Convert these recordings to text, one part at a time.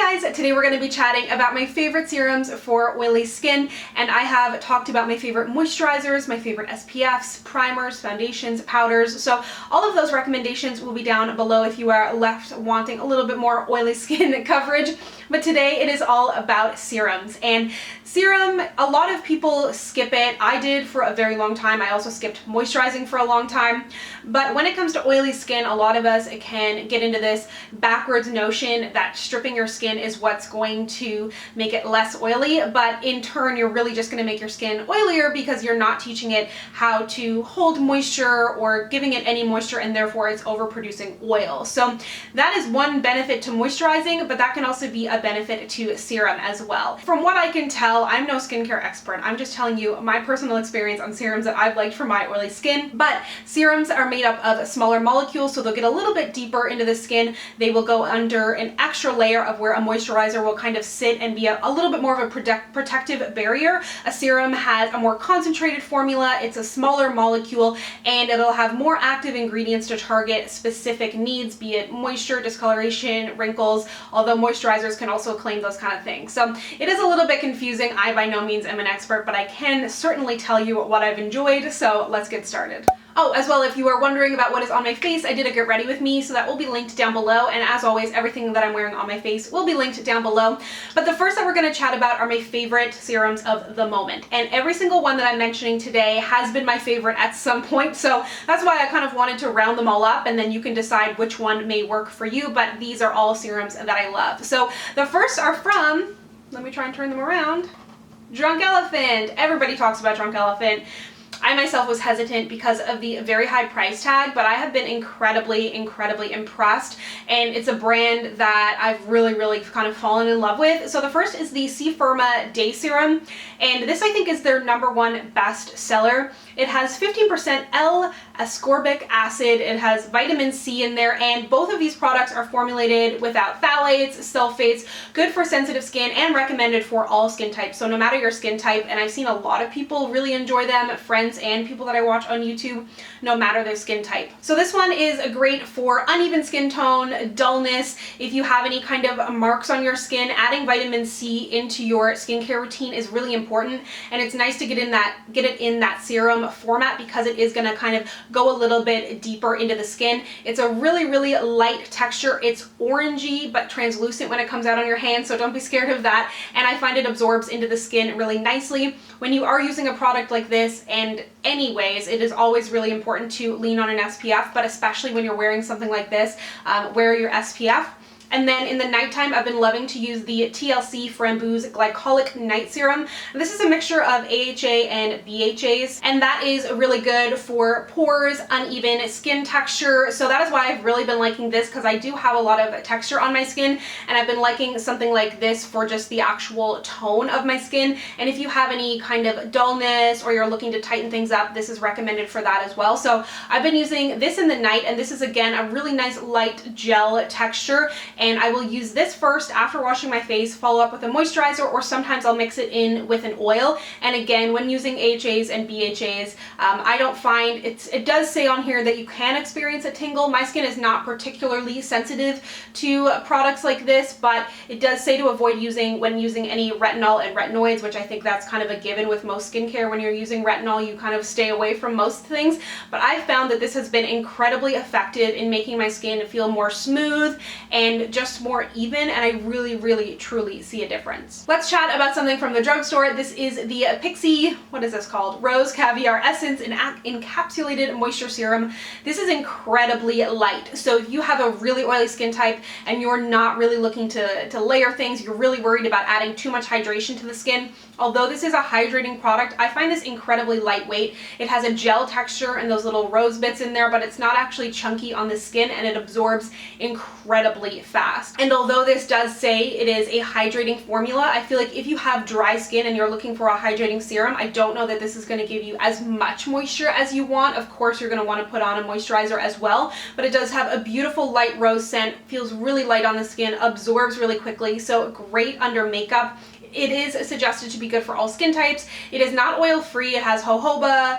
Hey guys, today we're going to be chatting about my favorite serums for oily skin, and I have talked about my favorite moisturizers, my favorite SPFs, primers, foundations, powders, so all of those recommendations will be down below if you are left wanting a little bit more oily skin coverage. But today it is all about serums, and serum, a lot of people skip it. I did for a very long time. I also skipped moisturizing for a long time. But when it comes to oily skin, a lot of us can get into this backwards notion that stripping your skin is what's going to make it less oily, but in turn you're really just going to make your skin oilier because you're not teaching it how to hold moisture or giving it any moisture, and therefore it's overproducing oil. So that is one benefit to moisturizing, but that can also be a benefit to serum as well. From what I can tell, I'm no skincare expert. I'm just telling you my personal experience on serums that I've liked for my oily skin. But serums are made up of smaller molecules, so they'll get a little bit deeper into the skin. They will go under an extra layer of where a moisturizer will kind of sit and be a little bit more of a protective barrier. A serum has a more concentrated formula, it's a smaller molecule, and it'll have more active ingredients to target specific needs, be it moisture, discoloration, wrinkles, although moisturizers can also claim those kind of things. So it is a little bit confusing. I by no means am an expert, but I can certainly tell you what I've enjoyed, so let's get started. Oh, as well, if you are wondering about what is on my face, I did a get ready with me, so that will be linked down below, and as always, everything that I'm wearing on my face will be linked down below. But the first that we're going to chat about are my favorite serums of the moment, and every single one that I'm mentioning today has been my favorite at some point, so that's why I kind of wanted to round them all up, and then you can decide which one may work for you, but these are all serums that I love. So the first are from, let me try and turn them around, Drunk Elephant. Everybody talks about Drunk Elephant. I myself was hesitant because of the very high price tag, but I have been incredibly impressed, and it's a brand that I've really kind of fallen in love with. So the first is the C Firma Day Serum, and this I think is their #1 best seller. It has 15% L-ascorbic acid, it has vitamin C in there, and both of these products are formulated without phthalates, sulfates, good for sensitive skin, and recommended for all skin types. So no matter your skin type, and I've seen a lot of people really enjoy them, friends and people that I watch on YouTube, no matter their skin type. So this one is great for uneven skin tone, dullness, if you have any kind of marks on your skin. Adding vitamin C into your skincare routine is really important, and it's nice to get it in that serum format because it is going to kind of go a little bit deeper into the skin. It's a really light texture. It's orangey but translucent when it comes out on your hand, so don't be scared of that, and I find it absorbs into the skin really nicely. When you are using a product like this, and anyways, it is always really important to lean on an SPF, but especially when you're wearing something like this, wear your SPF. And then in the nighttime, I've been loving to use the TLC Framboos Glycolic Night Serum. This is a mixture of AHA and BHAs, and that is really good for pores, uneven skin texture. So that is why I've really been liking this, because I do have a lot of texture on my skin, and I've been liking something like this for just the actual tone of my skin. And if you have any kind of dullness or you're looking to tighten things up, this is recommended for that as well. So I've been using this in the night, and this is again a really nice light gel texture. And I will use this first after washing my face, follow up with a moisturizer, or sometimes I'll mix it in with an oil. And again, when using AHAs and BHAs, I don't find, it does say on here that you can experience a tingle. My skin is not particularly sensitive to products like this, but it does say to avoid using when using any retinol and retinoids, which I think that's kind of a given with most skincare. When you're using retinol, you kind of stay away from most things. But I've found that this has been incredibly effective in making my skin feel more smooth and just more even, and I really truly see a difference. Let's chat about something from the drugstore. This is the Pixi, what is this called? Rose Caviar Essence Encapsulated Moisture Serum. This is incredibly light. So if you have a really oily skin type and you're not really looking to layer things, you're really worried about adding too much hydration to the skin, although this is a hydrating product, I find this incredibly lightweight. It has a gel texture and those little rose bits in there, but it's not actually chunky on the skin, and it absorbs incredibly fast. And although this does say it is a hydrating formula, I feel like if you have dry skin and you're looking for a hydrating serum, I don't know that this is going to give you as much moisture as you want. Of course, you're going to want to put on a moisturizer as well, but it does have a beautiful light rose scent, feels really light on the skin, absorbs really quickly, so great under makeup. It is suggested to be good for all skin types. It is not oil-free. It has jojoba,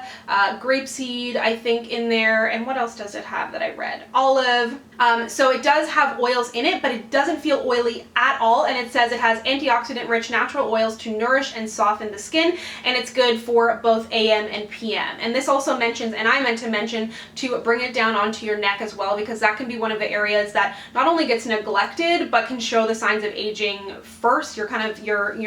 grapeseed, I think, in there. And what else does it have that I read? Olive. So it does have oils in it, but it doesn't feel oily at all. And it says it has antioxidant-rich natural oils to nourish and soften the skin, and it's good for both AM and PM. And this also mentions, and I meant to mention, to bring it down onto your neck as well, because that can be one of the areas that not only gets neglected, but can show the signs of aging first. Your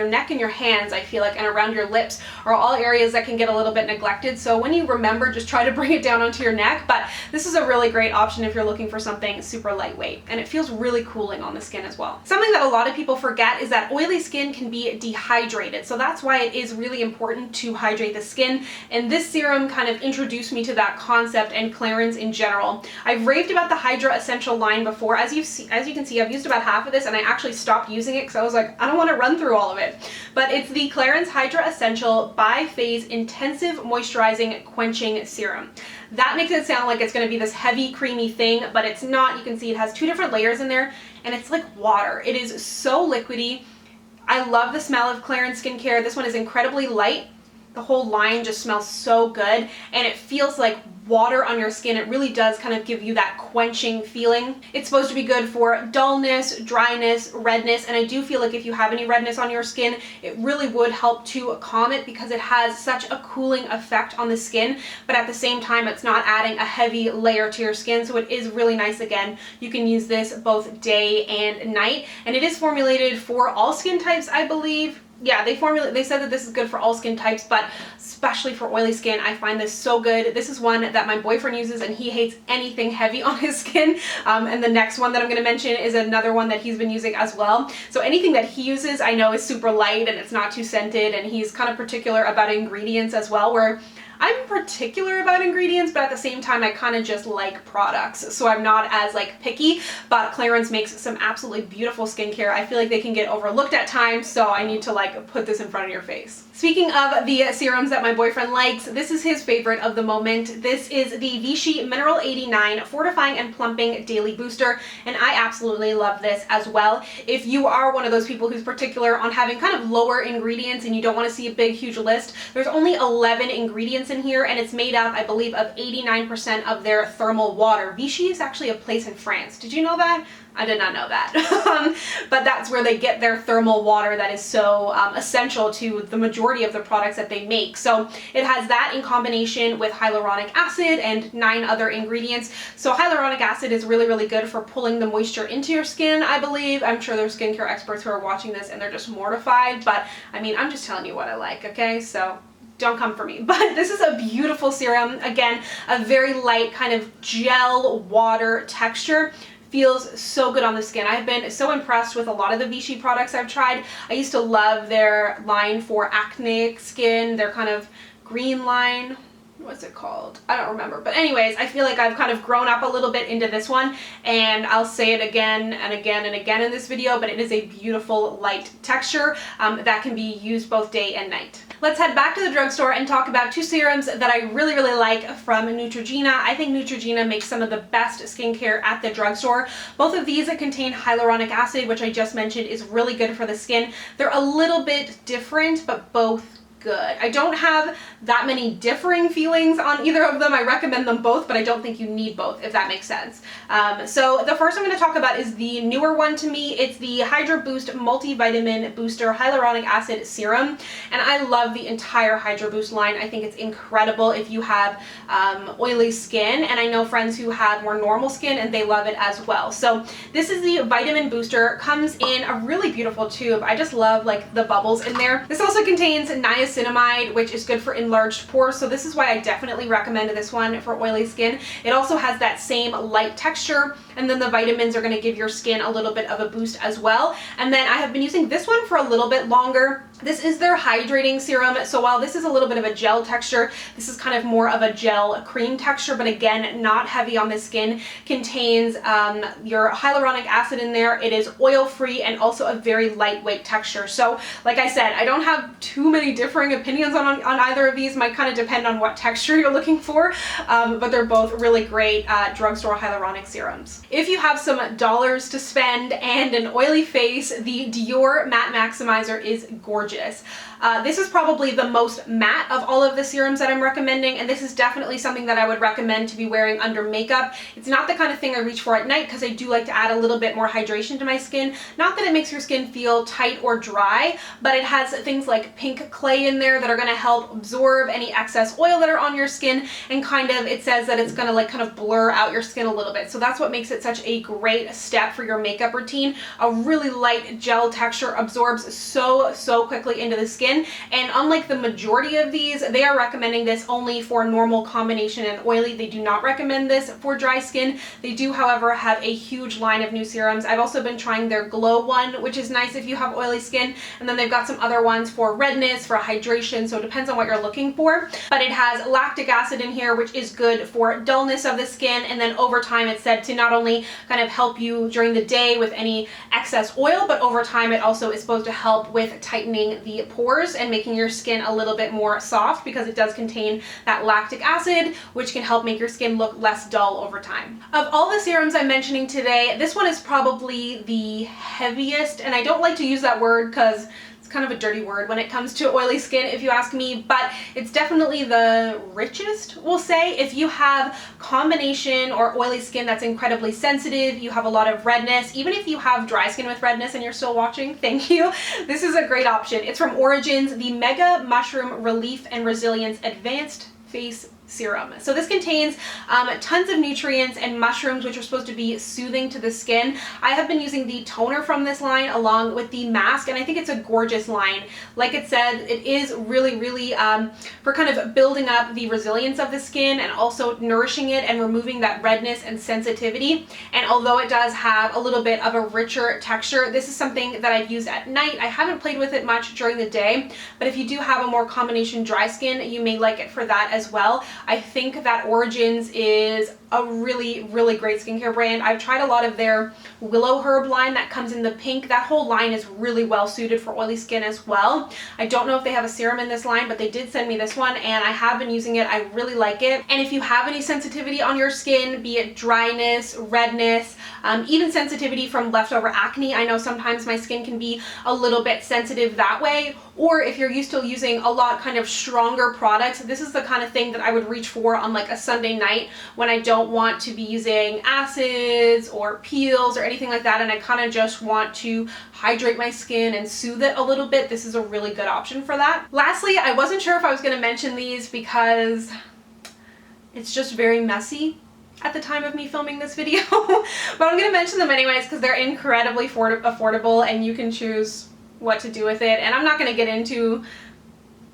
neck and your hands, I feel like, and around your lips are all areas that can get a little bit neglected. So when you remember, just try to bring it down onto your neck. But this is a really great option if you're looking for something super lightweight, and it feels really cooling on the skin as well. Something that a lot of people forget is that oily skin can be dehydrated. So that's why it is really important to hydrate the skin. And this serum kind of introduced me to that concept, and Clarins in general. I've raved about the Hydra Essential line before. As you can see, I've used about half of this, and I actually stopped using it because I was like, I don't want to run through all of it. But it's the Clarins Hydra Essential Bi-Phase Intensive Moisturizing Quenching Serum. That makes it sound like it's going to be this heavy, creamy thing, but it's not. You can see it has 2 different layers in there, and it's like water. It is so liquidy. I love the smell of Clarins skincare. This one is incredibly light. The whole line just smells so good, and it feels like water on your skin. It really does kind of give you that quenching feeling. It's supposed to be good for dullness, dryness, redness, and I do feel like if you have any redness on your skin, it really would help to calm it, because it has such a cooling effect on the skin, but at the same time, it's not adding a heavy layer to your skin, so it is really nice. Again, you can use this both day and night, and it is formulated for all skin types, I believe. Yeah, they said that this is good for all skin types, but especially for oily skin, I find this so good. This is one that my boyfriend uses, and he hates anything heavy on his skin. And the next one that I'm going to mention is another one that he's been using as well. So anything that he uses, I know, is super light and it's not too scented, and he's kind of particular about ingredients as well, where I'm particular about ingredients, but at the same time, I kind of just like products, so I'm not as like picky. But Clarins makes some absolutely beautiful skincare. I feel like they can get overlooked at times, so I need to like put this in front of your face. Speaking of the serums that my boyfriend likes, this is his favorite of the moment. This is the Vichy Mineral 89 Fortifying and Plumping Daily Booster, and I absolutely love this as well. If you are one of those people who's particular on having kind of lower ingredients and you don't want to see a big, huge list, there's only 11 ingredients in here, and it's made up, I believe, of 89% of their thermal water. Vichy is actually a place in France. Did you know that? I did not know that. But that's where they get their thermal water that is so essential to the majority of the products that they make. So it has that in combination with hyaluronic acid and 9 other ingredients. So hyaluronic acid is really, really good for pulling the moisture into your skin, I believe. I'm sure there's skincare experts who are watching this and they're just mortified, but I mean, I'm just telling you what I like, okay? So don't come for me. But this is a beautiful serum. Again, a very light kind of gel water texture. Feels so good on the skin. I've been so impressed with a lot of the Vichy products I've tried. I used to love their line for acne skin, their kind of green line. What's it called? I don't remember. But anyways, I feel like I've kind of grown up a little bit into this one, and I'll say it again and again and again in this video, but it is a beautiful light texture that can be used both day and night. Let's head back to the drugstore and talk about 2 serums that I really, really like from Neutrogena. I think Neutrogena makes some of the best skincare at the drugstore. Both of these contain hyaluronic acid, which I just mentioned is really good for the skin. They're a little bit different, but both good. I don't have that many differing feelings on either of them. I recommend them both, but I don't think you need both, if that makes sense. So the first I'm going to talk about is the newer one to me. It's the Hydra Boost Multivitamin Booster Hyaluronic Acid Serum, and I love the entire Hydra Boost line. I think it's incredible if you have oily skin, and I know friends who have more normal skin and they love it as well. So this is the vitamin booster. Comes in a really beautiful tube. I just love like the bubbles in there. This also contains niacinamide, which is good for enlarged pores, so this is why I definitely recommend this one for oily skin. It also has that same light texture, and then the vitamins are going to give your skin a little bit of a boost as well. And then I have been using this one for a little bit longer. This is their hydrating serum, so while this is a little bit of a gel texture, this is kind of more of a gel cream texture, but again, not heavy on the skin. Contains your hyaluronic acid in there. It is oil-free and also a very lightweight texture. So like I said, I don't have too many differing opinions on either of these. Might kind of depend on what texture you're looking for, but they're both really great drugstore hyaluronic serums. if you have some dollars to spend and an oily face, the Dior Matte Maximizer is gorgeous. This is probably the most matte of all of the serums that I'm recommending, and this is definitely something that I would recommend to be wearing under makeup. It's not the kind of thing I reach for at night because I do like to add a little bit more hydration to my skin. Not that it makes your skin feel tight or dry, but it has things like pink clay in there that are going to help absorb any excess oil that are on your skin, and kind of, it says that it's going to like kind of blur out your skin a little bit. So that's what makes it such a great step for your makeup routine. A really light gel texture absorbs so quickly into the skin. And unlike the majority of these, they are recommending this only for normal, combination, and oily. They do not recommend this for dry skin. They do, however, have a huge line of new serums. I've also been trying their Glow one, which is nice if you have oily skin. And then they've got some other ones for redness, for hydration, so it depends on what you're looking for. But it has lactic acid in here, which is good for dullness of the skin. And then over time, it's said to not only kind of help you during the day with any excess oil, but over time, it also is supposed to help with tightening the pores and making your skin a little bit more soft, because it does contain that lactic acid, which can help make your skin look less dull over time. Of all the serums I'm mentioning today, this one is probably the heaviest, and I don't like to use that word because kind of a dirty word when it comes to oily skin, if you ask me, but it's definitely the richest, we'll say. If you have combination or oily skin that's incredibly sensitive, you have a lot of redness, even if you have dry skin with redness and you're still watching, thank you, this is a great option. It's from Origins, the Mega Mushroom Relief and Resilience Advanced Face Serum. So this contains tons of nutrients and mushrooms, which are supposed to be soothing to the skin. I have been using the toner from this line along with the mask, and I think it's a gorgeous line. Like it said, it is really for kind of building up the resilience of the skin and also nourishing it and removing that redness and sensitivity. And although it does have a little bit of a richer texture, this is something that I've used at night. I haven't played with it much during the day, but if you do have a more combination dry skin, you may like it for that as well. I think that Origins is a really great skincare brand. I've tried a lot of their Willow Herb line that comes in the pink. That whole line is really well suited for oily skin as well. I don't know if they have a serum in this line, but they did send me this one and I have been using it. I really like it. And if you have any sensitivity on your skin, be it dryness, redness, even sensitivity from leftover acne, I know sometimes my skin can be a little bit sensitive that way. Or if you're used to using a lot kind of stronger products, this is the kind of thing that I would reach for on like a Sunday night when I don't want to be using acids or peels or anything like that, and I kind of just want to hydrate my skin and soothe it a little bit. This is a really good option for that. Lastly, I wasn't sure if I was going to mention these because it's just very messy at the time of me filming this video, but I'm going to mention them anyways because they're incredibly affordable and you can choose what to do with it. And I'm not going to get into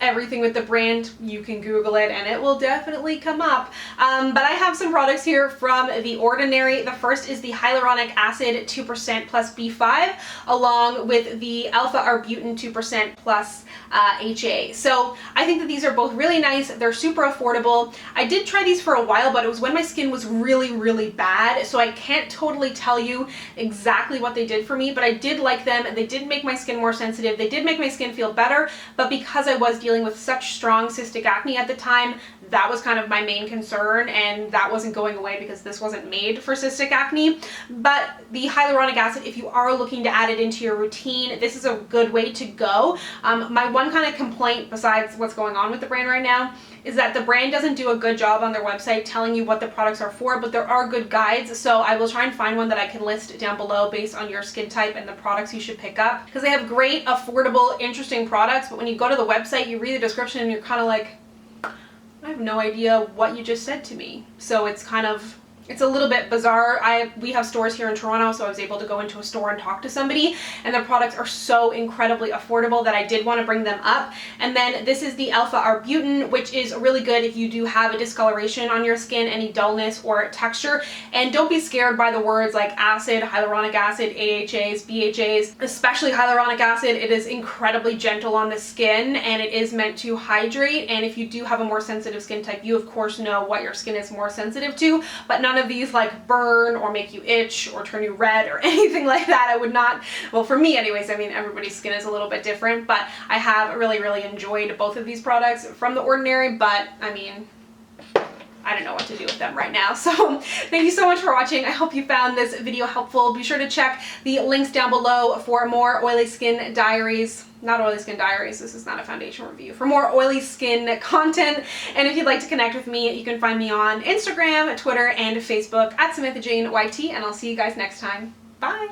everything with the brand. You can Google it and it will definitely come up. But I have some products here from The Ordinary. The first is the Hyaluronic Acid 2% plus B5 along with the Alpha Arbutin 2% plus HA. So I think that these are both really nice. They're super affordable. I did try these for a while, but it was when my skin was really bad, so I can't totally tell you exactly what they did for me, but I did like them. They did make my skin more sensitive. They did make my skin feel better, but because I was dealing with such strong cystic acne at the time, that was kind of my main concern, and that wasn't going away because this wasn't made for cystic acne. But the hyaluronic acid, if you are looking to add it into your routine, this is a good way to go. My one kind of complaint, besides what's going on with the brand right now, is that the brand doesn't do a good job on their website telling you what the products are for, but there are good guides, so I will try and find one that I can list down below based on your skin type and the products you should pick up, because they have great, affordable, interesting products, but when you go to the website, you read the description and you're kind of like, I have no idea what you just said to me. So it's kind of, it's a little bit bizarre. We have stores here in Toronto, so I was able to go into a store and talk to somebody, and their products are so incredibly affordable that I did want to bring them up. And then this is the Alpha Arbutin, which is really good if you do have a discoloration on your skin, any dullness or texture. And don't be scared by the words like acid, hyaluronic acid, AHAs, BHAs, especially hyaluronic acid. It is incredibly gentle on the skin and it is meant to hydrate. And if you do have a more sensitive skin type, you of course know what your skin is more sensitive to, but none of these like burn or make you itch or turn you red or anything like that. I would not, well, for me anyways, I mean, everybody's skin is a little bit different, but I have really enjoyed both of these products from The Ordinary. But I mean, I don't know what to do with them right now. So thank you so much for watching. I hope you found this video helpful. Be sure to check the links down below for more oily skin diaries. Not oily skin diaries, this is not a foundation review. For more oily skin content, and if you'd like to connect with me, you can find me on Instagram, Twitter, and Facebook at samanthajaneyt, and I'll see you guys next time. Bye!